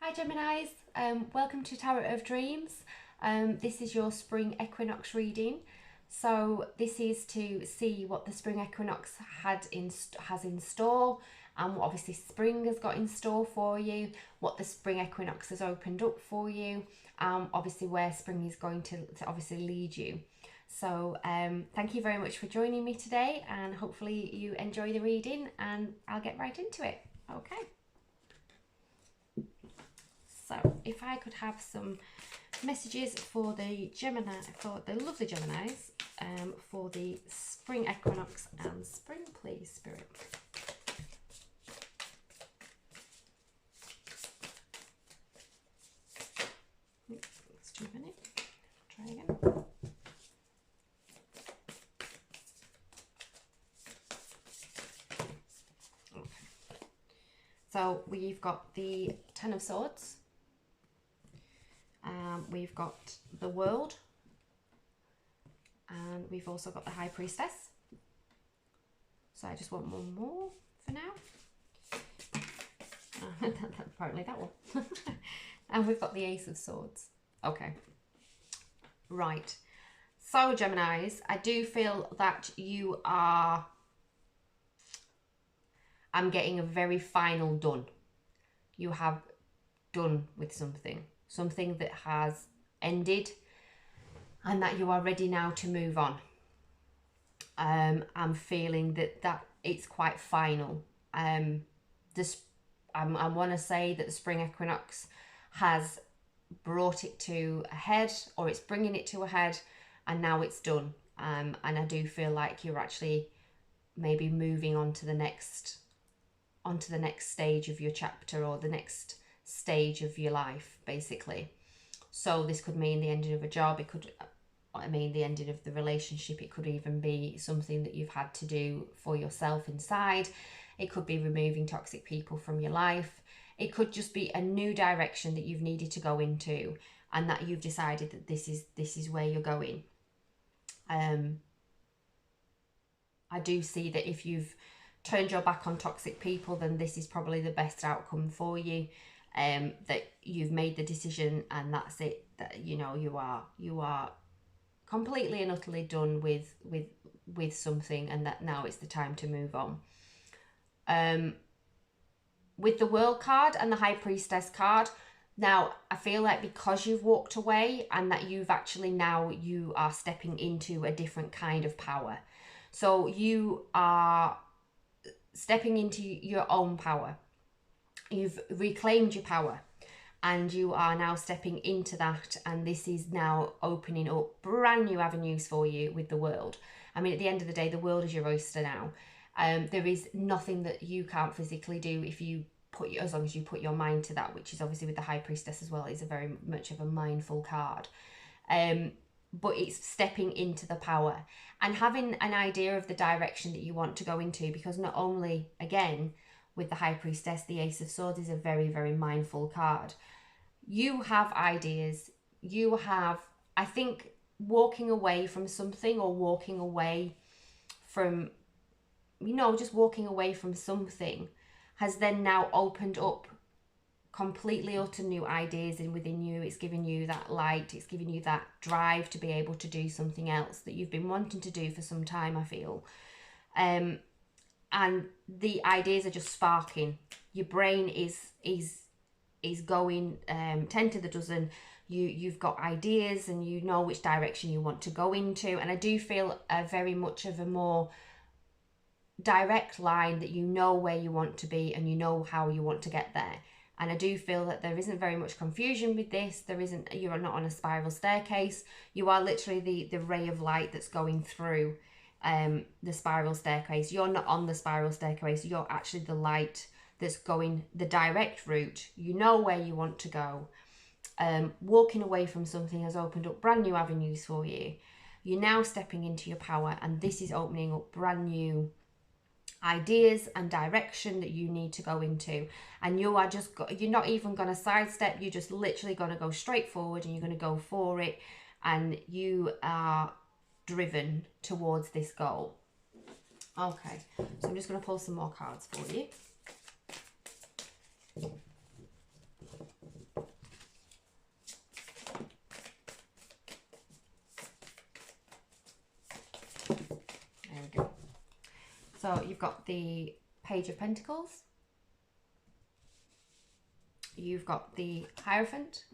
Hi Geminis, welcome to Tarot of Dreams. This is your Spring Equinox reading. So this is to see what the Spring Equinox has in store, and what obviously spring has got in store for you, what the Spring Equinox has opened up for you, obviously where spring is going to obviously lead you. So thank you very much for joining me today, and hopefully you enjoy the reading, and I'll get right into it. Okay. So if I could have some messages for the Gemini, for the lovely Geminis, for the Spring Equinox and Spring, please, Spirit. Let's jump in it. Try again. Okay. So we've got the Ten of Swords. We've got the World, and we've also got the High Priestess. So I just want one more for now. Apparently that one. And we've got the Ace of Swords. Okay. Right. So Geminis, I do feel that you are... I'm getting a very final done. You have done with something. Something that has ended, and that you are ready now to move on. I'm feeling that it's quite final. I want to say that the Spring Equinox has brought it to a head, or it's bringing it to a head, and now it's done. And I do feel like you're actually maybe moving on to the next stage of your chapter, or the next stage of your life, basically. So this could mean the ending of a job, it could mean the ending of the relationship, it could even be something that you've had to do for yourself inside, it could be removing toxic people from your life, it could just be a new direction that you've needed to go into, and that you've decided that this is where you're going. I do see that if you've turned your back on toxic people, then this is probably the best outcome for you. That you've made the decision, and that's it, that you know you are completely and utterly done with something, and that now it's the time to move on. With the World card and the High Priestess card, now I feel like because you've walked away, and that you've actually now you are stepping into a different kind of power. So you are stepping into your own power. You've reclaimed your power, and you are now stepping into that, and this is now opening up brand new avenues for you with the World. I mean, at the end of the day, the world is your oyster now. There is nothing that you can't physically do if you as long as you put your mind to that, which is obviously with the High Priestess as well, is a very much of a mindful card. But it's stepping into the power and having an idea of the direction that you want to go into, because not only, again, with the High Priestess, the Ace of Swords is a very, very mindful card. You have ideas. You have, I think, walking away from something, or walking away from, just walking away from something has then now opened up completely utter new ideas within you. It's giving you that light. It's giving you that drive to be able to do something else that you've been wanting to do for some time, I feel. And the ideas are just sparking. Your brain is going 10 to the dozen. You've got ideas, and you know which direction you want to go into. And I do feel very much of a more direct line, that you know where you want to be, and you know how you want to get there. And I do feel that there isn't very much confusion with this. You're not on a spiral staircase. You are literally the ray of light that's going through the spiral staircase. You're not on the spiral staircase. You're actually the light that's going the direct route. You know where you want to go. Walking away from something has opened up brand new avenues for you. You're now stepping into your power, and this is opening up brand new ideas and direction that you need to go into. And you are you're not even going to sidestep. You're just literally going to go straight forward, and you're going to go for it, and you are driven towards this goal. Okay, so I'm just going to pull some more cards for you. So you've got the Page of Pentacles. You've got the Hierophant.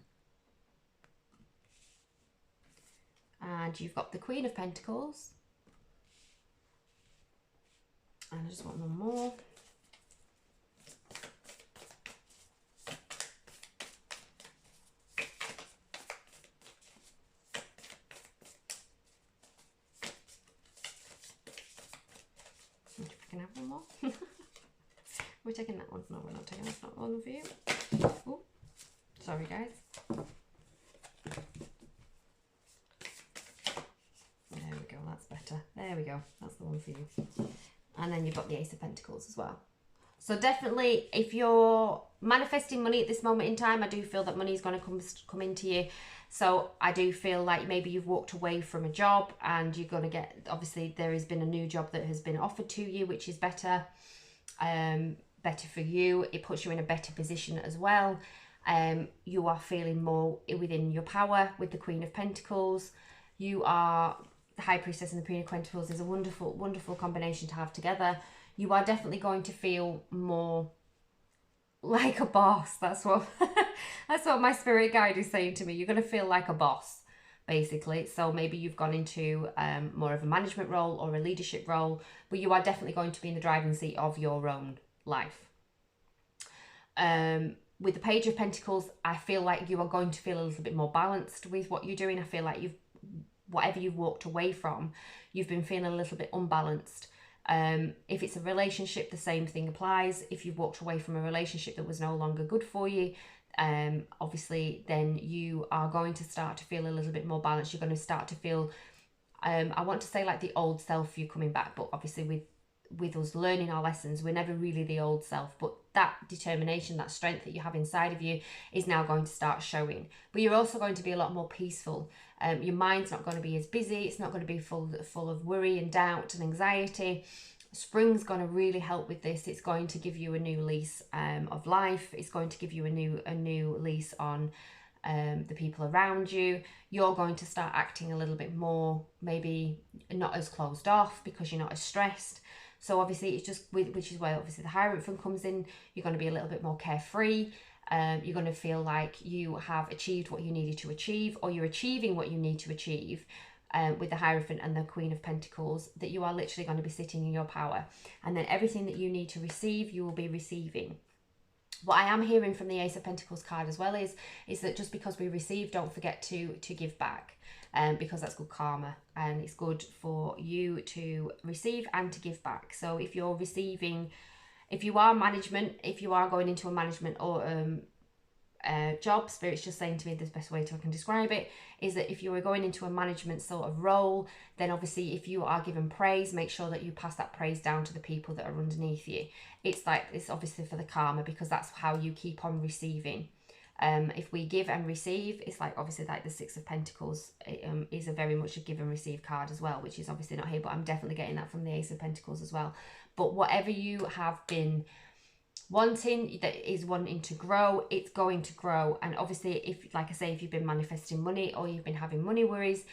And you've got the Queen of Pentacles. And I just want one more. Can I have one more? We're taking that one. No, we're not taking that. That's not one for you. Oh, sorry guys. There we go. That's better. There we go. That's the one for you. And then you've got the Ace of Pentacles as well. So definitely, if you're manifesting money at this moment in time, I do feel that money is going to come into you. So I do feel like maybe you've walked away from a job and you're going to get, obviously there has been a new job that has been offered to you, which is better, better for you. It puts you in a better position as well. You are feeling more within your power with the Queen of Pentacles. You are, the High Priestess and the Queen of Pentacles is a wonderful, wonderful combination to have together. You are definitely going to feel more like a boss. That's what that's what my spirit guide is saying to me. You're going to feel like a boss, basically. So maybe you've gone into more of a management role or a leadership role, but you are definitely going to be in the driving seat of your own life. With the Page of Pentacles, I feel like you are going to feel a little bit more balanced with what you're doing. I feel like whatever you've walked away from, you've been feeling a little bit unbalanced. If it's a relationship, the same thing applies. If you've walked away from a relationship that was no longer good for you, obviously then you are going to start to feel a little bit more balanced. You're going to start to feel, I want to say like the old self you coming back, but obviously with us learning our lessons, we're never really the old self, but that determination, that strength that you have inside of you is now going to start showing. But you're also going to be a lot more peaceful. Your mind's not going to be as busy. It's not going to be full of worry and doubt and anxiety. Spring's going to really help with this. It's going to give you a new lease of life. It's going to give you a new lease on the people around you. You're going to start acting a little bit more, maybe not as closed off because you're not as stressed. So obviously it's just, which is where obviously the Hierophant comes in. You're going to be a little bit more carefree. You're going to feel like you have achieved what you needed to achieve, or you're achieving what you need to achieve with the Hierophant and the Queen of Pentacles, that you are literally going to be sitting in your power. And then everything that you need to receive, you will be receiving. What I am hearing from the Ace of Pentacles card as well is that just because we receive, don't forget to give back. Because that's good karma, and it's good for you to receive and to give back. So if you're receiving, if you are management, if you are going into a management or job, Spirit's just saying to me, the best way I can describe it is that if you are going into a management sort of role, then obviously if you are given praise, make sure that you pass that praise down to the people that are underneath you. It's like, it's obviously for the karma, because that's how you keep on receiving. If we give and receive, it's like obviously like the Six of Pentacles is a very much a give and receive card as well, which is obviously not here, but I'm definitely getting that from the Ace of Pentacles as well. But whatever you have been wanting, that is wanting to grow, it's going to grow. And obviously, if, like I say, if you've been manifesting money or you've been having money worries,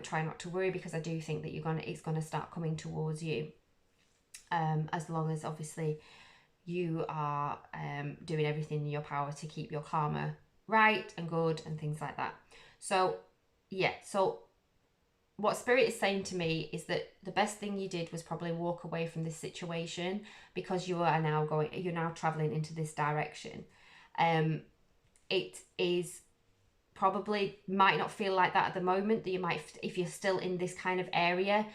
try not to worry, because I do think that it's gonna start coming towards you, as long as obviously you are doing everything in your power to keep your karma right and good and things like that. So yeah, so what Spirit is saying to me is that the best thing you did was probably walk away from this situation, because you're now traveling into this direction. It is probably, might not feel like that at the moment, that you might, if you're still in this kind of area,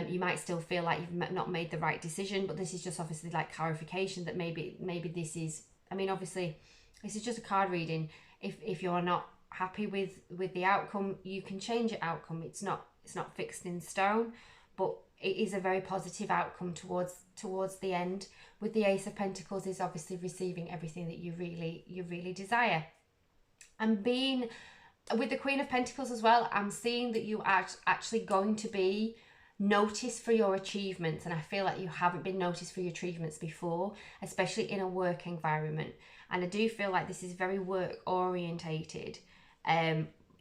you might still feel like you've not made the right decision, but this is just obviously like clarification that maybe this is, I mean, obviously this is just a card reading. If you're not happy with the outcome, you can change your outcome. It's not fixed in stone, but it is a very positive outcome towards the end. With the Ace of Pentacles is obviously receiving everything that you really desire. And being with the Queen of Pentacles as well, I'm seeing that you are actually going to be noticed for your achievements, and I feel like you haven't been noticed for your achievements before, especially in a work environment. And I do feel like this is very work orientated,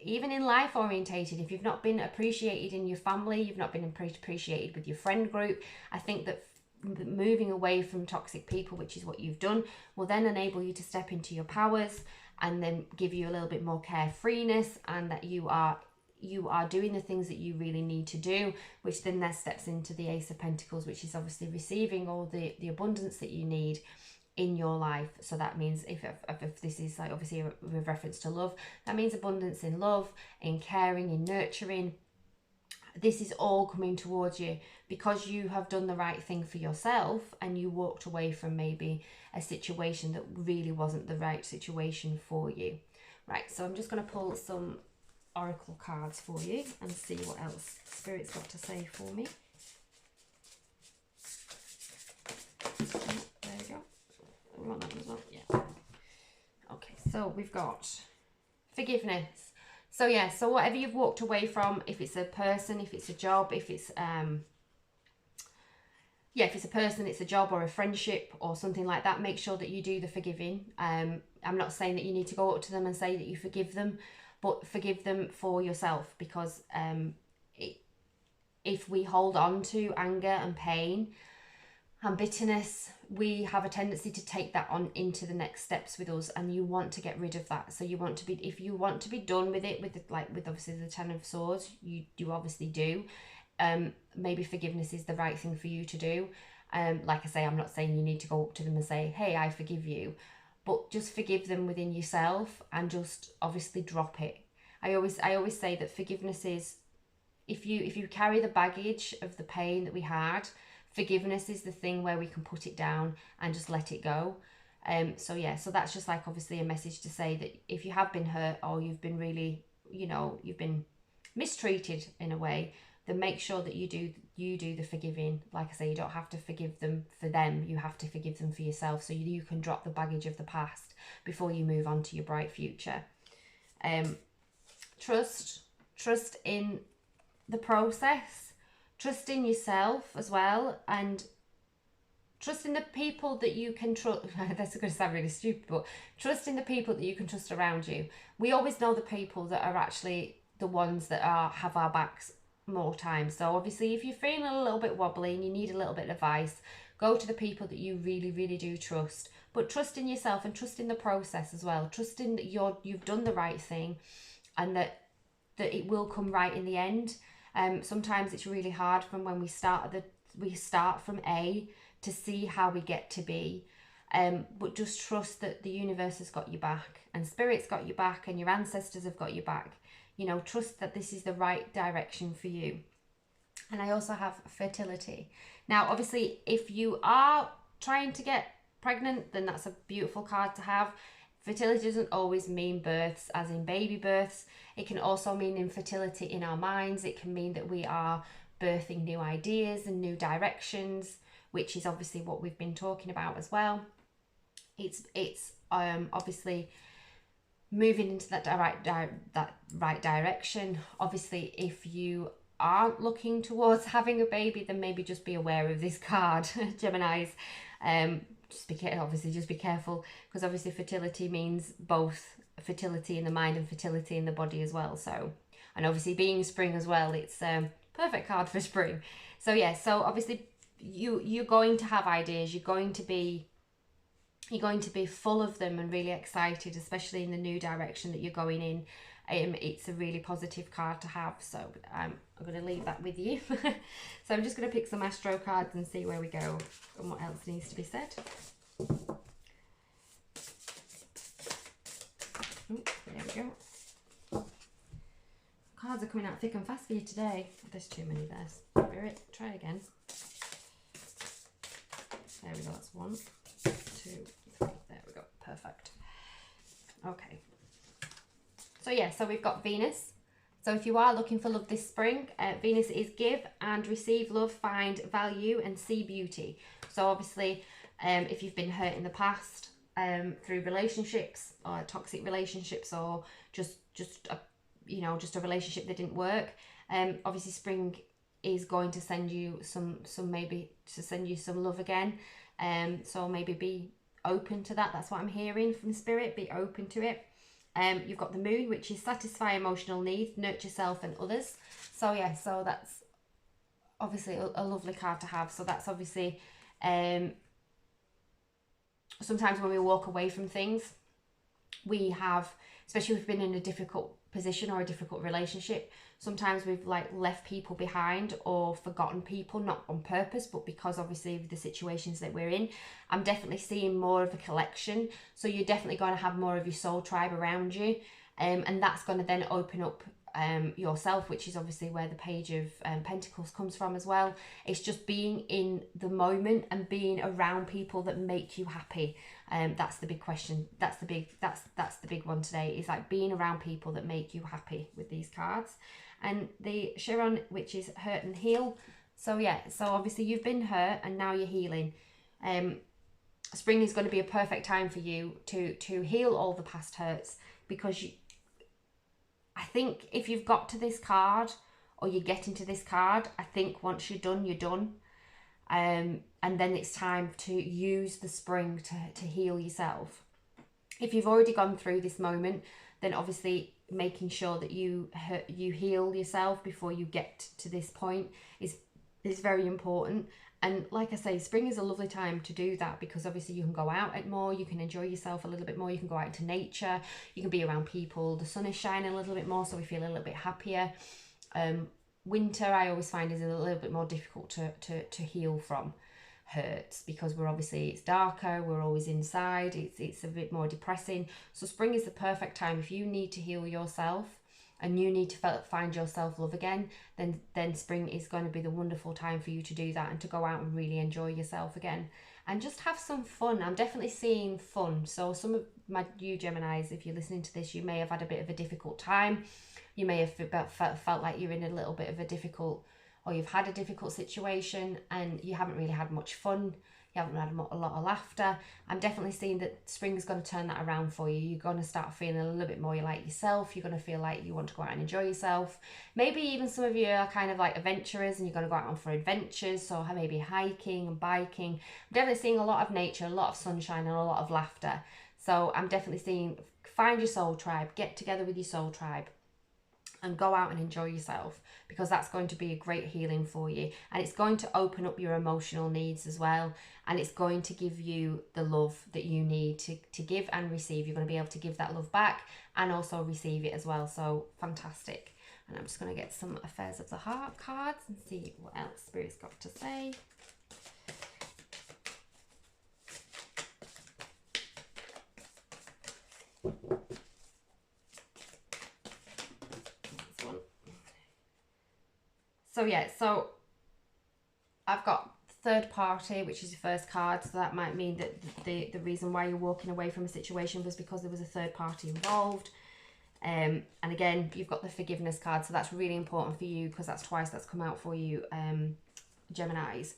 even in life orientated. If you've not been appreciated in your family, you've not been appreciated with your friend group, I think that moving away from toxic people, which is what you've done, will then enable you to step into your powers and then give you a little bit more carefreeness, and that you are doing the things that you really need to do, which then steps into the Ace of Pentacles, which is obviously receiving all the abundance that you need in your life. So that means if this is like obviously with reference to love, that means abundance in love, in caring, in nurturing. This is all coming towards you because you have done the right thing for yourself, and you walked away from maybe a situation that really wasn't the right situation for you. Right, so I'm just going to pull some oracle cards for you and see what else Spirit's got to say for me. There we go. We want that one as well. Yeah. Okay, so we've got forgiveness. So yeah, so whatever you've walked away from, if it's a person, if it's a job, if it's if it's a person, it's a job or a friendship or something like that, make sure that you do the forgiving. I'm not saying that you need to go up to them and say that you forgive them, but forgive them for yourself, because if we hold on to anger and pain and bitterness, we have a tendency to take that on into the next steps with us, and you want to get rid of that. So you want to be, if you want to be done with it, with obviously the Ten of Swords, you obviously do. Maybe forgiveness is the right thing for you to do. Like I say, I'm not saying you need to go up to them and say, hey, I forgive you, but just forgive them within yourself and just obviously drop it. I always say that forgiveness is, if you carry the baggage of the pain that we had, forgiveness is the thing where we can put it down and just let it go. So that's just like obviously a message to say that if you have been hurt, or you've been really, you've been mistreated in a way, then make sure that you do the forgiving. Like I say, you don't have to forgive them for them, you have to forgive them for yourself, so you can drop the baggage of the past before you move on to your bright future. Trust in the process, trust in yourself as well, and trust in the people that you can trust. That's going to sound really stupid, but trust in the people that you can trust around you. We always know the people that are actually the ones that have our backs more times. So obviously, if you're feeling a little bit wobbly and you need a little bit of advice, go to the people that you really, really do trust. But trust in yourself and trust in the process as well. Trust in that you've done the right thing, and that it will come right in the end. Sometimes it's really hard from when we start from A to see how we get to B. But just trust that the universe has got your back, and Spirit's got your back, and your ancestors have got your back. Trust that this is the right direction for you. And I also have fertility. Now, obviously, if you are trying to get pregnant, then that's a beautiful card to have. Fertility doesn't always mean births, as in baby births. It can also mean infertility in our minds. It can mean that we are birthing new ideas and new directions, which is obviously what we've been talking about as well. It's obviously moving into that right direction. Obviously, if you aren't looking towards having a baby, then maybe just be aware of this card, Geminis. Just be careful, because obviously fertility means both fertility in the mind and fertility in the body as well. So, and obviously being spring as well, it's perfect card for spring. So yeah, so obviously you're going to have ideas, you're going to be full of them and really excited, especially in the new direction that you're going in. It's a really positive card to have, so I'm going to leave that with you. So I'm just going to pick some astro cards and see where we go and what else needs to be said. Ooh, there we go. Cards are coming out thick and fast for you today. There's too many there. Spirit, try again. There we go, that's 1, 2, 3. There we go, perfect. Okay. So yeah, so we've got Venus. So if you are looking for love this spring, Venus is give and receive love, find value and see beauty. So obviously, if you've been hurt in the past through relationships or toxic relationships, or just a relationship that didn't work, obviously spring is going to send you some love again. So maybe be open to that. That's what I'm hearing from Spirit. Be open to it. You've got the moon, which is satisfy emotional needs, nurture self and others. So yeah, so that's obviously a lovely card to have. So that's obviously Sometimes when we walk away from things, we have, especially if we've been in a difficult position or a difficult relationship, sometimes we've like left people behind or forgotten people, not on purpose, but because obviously of the situations that we're in. I'm definitely seeing more of a collection. So you're definitely going to have more of your soul tribe around you. And that's going to then open up yourself, which is obviously where the Page of Pentacles comes from as well. It's just being in the moment and being around people that make you happy. That's the big question. That's the big one today, is like being around people that make you happy with these cards. And the Chiron, which is hurt and heal. So yeah, so obviously you've been hurt and now you're healing. Spring is going to be a perfect time for you to heal all the past hurts, because I think if you've got to this card, or you're getting to this card, I think once you're done, you're done. And then it's time to use the spring to heal yourself. If you've already gone through this moment, then obviously making sure that you heal yourself before you get to this point is very important. And like I say, spring is a lovely time to do that, because obviously you can go out at more, you can enjoy yourself a little bit more, you can go out into nature, you can be around people, the sun is shining a little bit more, so we feel a little bit happier. Winter, I always find, is a little bit more difficult to heal from hurts, because it's darker, we're always inside, it's a bit more depressing. So spring is the perfect time if you need to heal yourself and you need to find your self-love again, then spring is going to be the wonderful time for you to do that and to go out and really enjoy yourself again and just have some fun. I'm definitely seeing fun. So some of you Geminis, if you're listening to this, you may have had a bit of a difficult time. You may have felt like you're in a little bit of a difficult, or you've had a difficult situation and you haven't really had much fun. You haven't had a lot of laughter. I'm definitely seeing that spring is going to turn that around for you. You're going to start feeling a little bit more like yourself. You're going to feel like you want to go out and enjoy yourself. Maybe even some of you are kind of like adventurers and you're going to go out on for adventures. So maybe hiking and biking. I'm definitely seeing a lot of nature, a lot of sunshine and a lot of laughter. So I'm definitely seeing, find your soul tribe, get together with your soul tribe and go out and enjoy yourself, because that's going to be a great healing for you, and it's going to open up your emotional needs as well, and it's going to give you the love that you need to give and receive. You're going to be able to give that love back and also receive it as well. So fantastic. And I'm just going to get some Affairs of the Heart cards and see what else Spirit's got to say. So yeah, so I've got third party, which is the first card. So that might mean that the reason why you're walking away from a situation was because there was a third party involved. And again, you've got the forgiveness card. So that's really important for you, because that's twice that's come out for you, Geminis.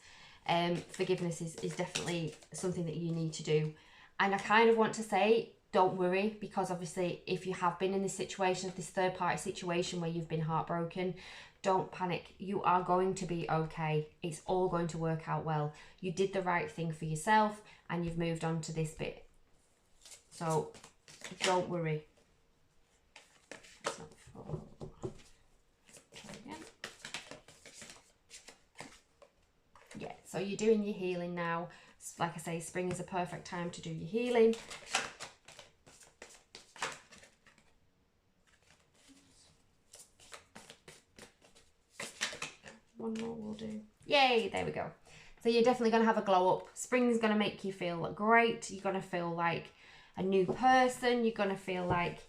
Forgiveness is definitely something that you need to do. And I kind of want to say, don't worry, because obviously if you have been in this situation, this third party situation where you've been heartbroken, don't panic. You are going to be okay. It's all going to work out well. You did the right thing for yourself and you've moved on to this bit. So don't worry. That's not full. Try again. Yeah, so you're doing your healing now. Like I say, spring is a perfect time to do your healing. One more will do. Yay, there we go. So you're definitely going to have a glow up. Spring's going to make you feel great. You're going to feel like a new person. You're going to feel like,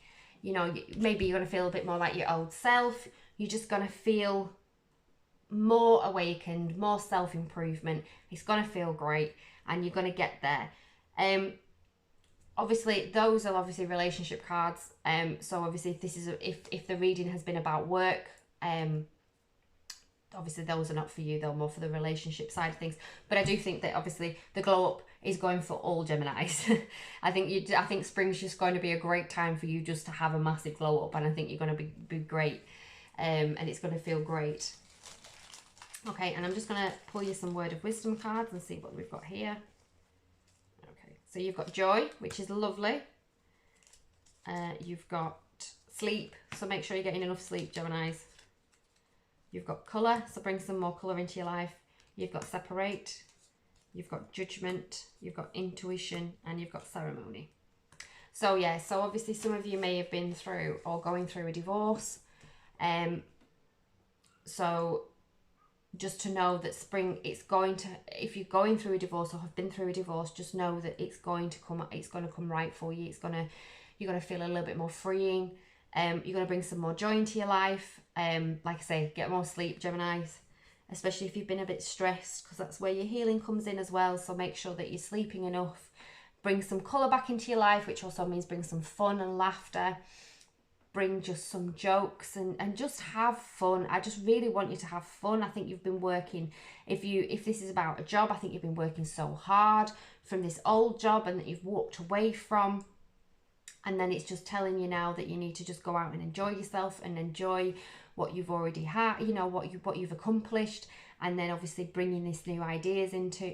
you know, maybe you're going to feel a bit more like your old self. You're just going to feel more awakened, more self-improvement. It's going to feel great and you're going to get there. Obviously those are obviously relationship cards. So obviously if this is if the reading has been about work, obviously those are not for you, they're more for the relationship side of things. But I do think that obviously the glow up is going for all Geminis. I think spring's just going to be a great time for you just to have a massive glow up, and I think you're going to be great, and it's going to feel great. Okay, and I'm just going to pull you some word of wisdom cards and see what we've got here. Okay, so you've got joy, which is lovely. You've got sleep, so make sure you're getting enough sleep, Geminis. You've got colour, so bring some more colour into your life. You've got separate. you've got Judgment, you've got Intuition, and you've got Ceremony. So yeah, so obviously some of you may have been through or going through a divorce. So just to know that spring, it's going to, if you're going through a divorce or have been through a divorce, just know that it's going to come right for you. You're going to feel a little bit more freeing. You're going to bring some more joy into your life. Like I say, get more sleep, Geminis, especially if you've been a bit stressed, because that's where your healing comes in as well. So make sure that you're sleeping enough. Bring some colour back into your life, which also means bring some fun and laughter. Bring just some jokes and just have fun. I just really want you to have fun. I think you've been working, if this is about a job, I think you've been working so hard from this old job and that you've walked away from. And then it's just telling you now that you need to just go out and enjoy yourself and enjoy what you've already had, you know, what you've accomplished. And then obviously bringing these new ideas into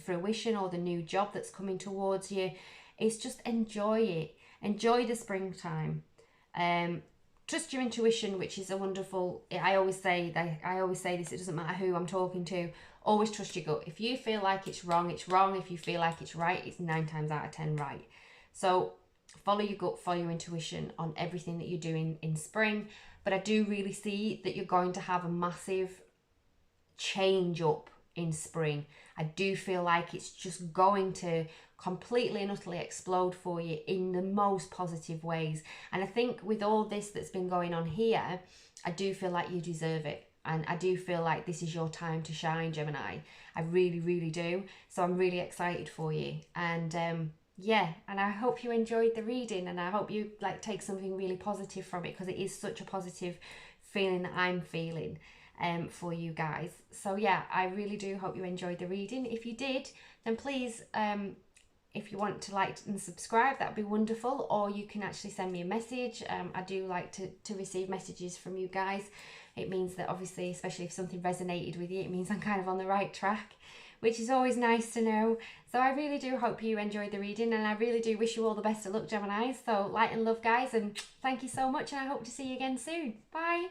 fruition, or the new job that's coming towards you. It's just enjoy it. Enjoy the springtime. Trust your intuition, which is a wonderful, I always say this, it doesn't matter who I'm talking to, always trust your gut. If you feel like it's wrong, it's wrong. If you feel like it's right, it's 9 times out of 10 right. So follow your gut, follow your intuition on everything that you're doing in spring. But I do really see that you're going to have a massive change up in spring. I do feel like it's just going to completely and utterly explode for you in the most positive ways. And I think with all this that's been going on here, I do feel like you deserve it. And I do feel like this is your time to shine, Gemini. I really, really do. So I'm really excited for you. And yeah, and I hope you enjoyed the reading, and I hope you take something really positive from it, because it is such a positive feeling that I'm feeling for you guys. So yeah, I really do hope you enjoyed the reading. If you did, then please, if you want to like and subscribe, that'd be wonderful. Or you can actually send me a message. I do like to receive messages from you guys. It means that obviously, especially if something resonated with you, it means I'm kind of on the right track, which is always nice to know. So I really do hope you enjoyed the reading, and I really do wish you all the best of luck, Gemini. So light and love, guys, and thank you so much, and I hope to see you again soon. Bye.